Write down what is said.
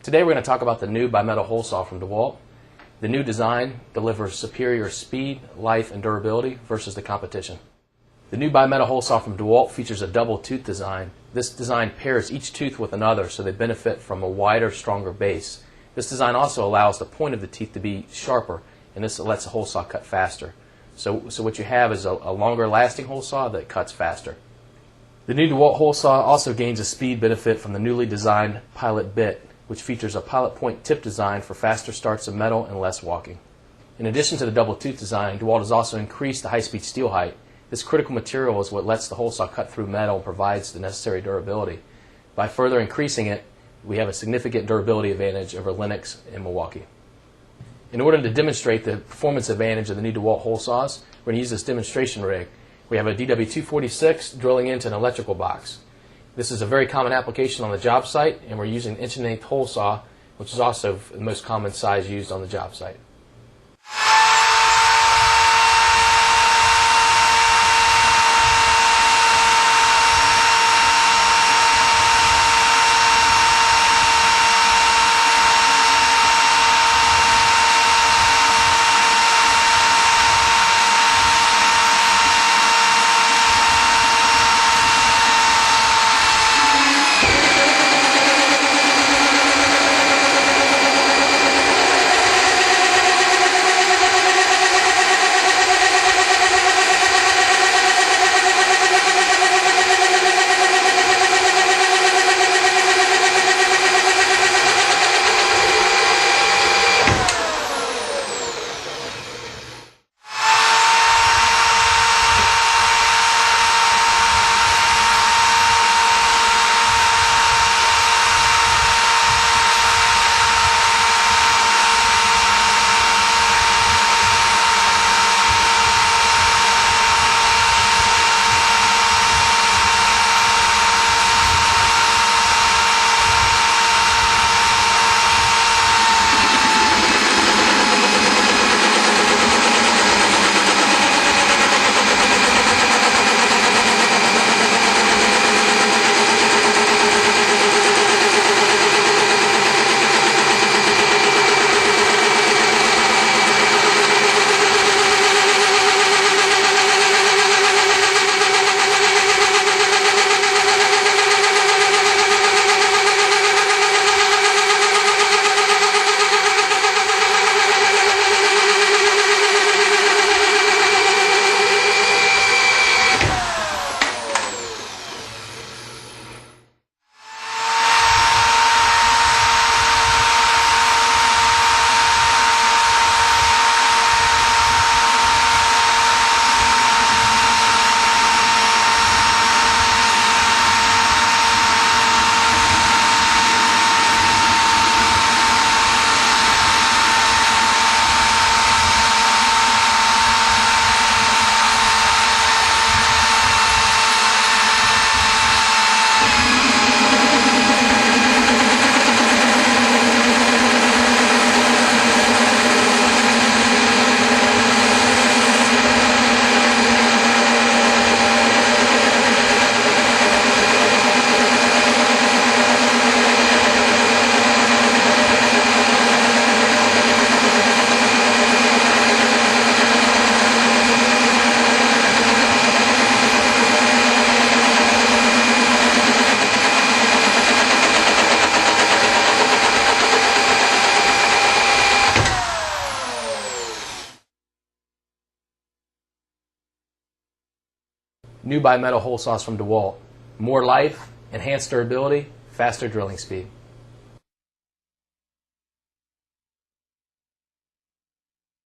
Today we're going to talk about the new bimetal hole saw from DeWalt. The new design delivers superior speed, life, and durability versus the competition. The new bimetal hole saw from DeWalt features a double tooth design. This design pairs each tooth with another so they benefit from a wider, stronger base. This design also allows the point of the teeth to be sharper, and this lets the hole saw cut faster. So what you have is a longer lasting hole saw that cuts faster. The new DeWalt hole saw also gains a speed benefit from the newly designed pilot bit, which features a pilot point tip design for faster starts of metal and less walking. In addition to the double tooth design, DeWalt has also increased the high-speed steel height. This critical material is what lets the hole saw cut through metal and provides the necessary durability. By further increasing it, we have a significant durability advantage over Lennox and Milwaukee. In order to demonstrate the performance advantage of the new DeWalt hole saws, we're going to use this demonstration rig. We have a DW246 drilling into an electrical box. This is a very common application on the job site, and we're using an 1/8" hole saw, which is also the most common size used on the job site. New bimetal hole saws from DeWalt. More life, enhanced durability, faster drilling speed.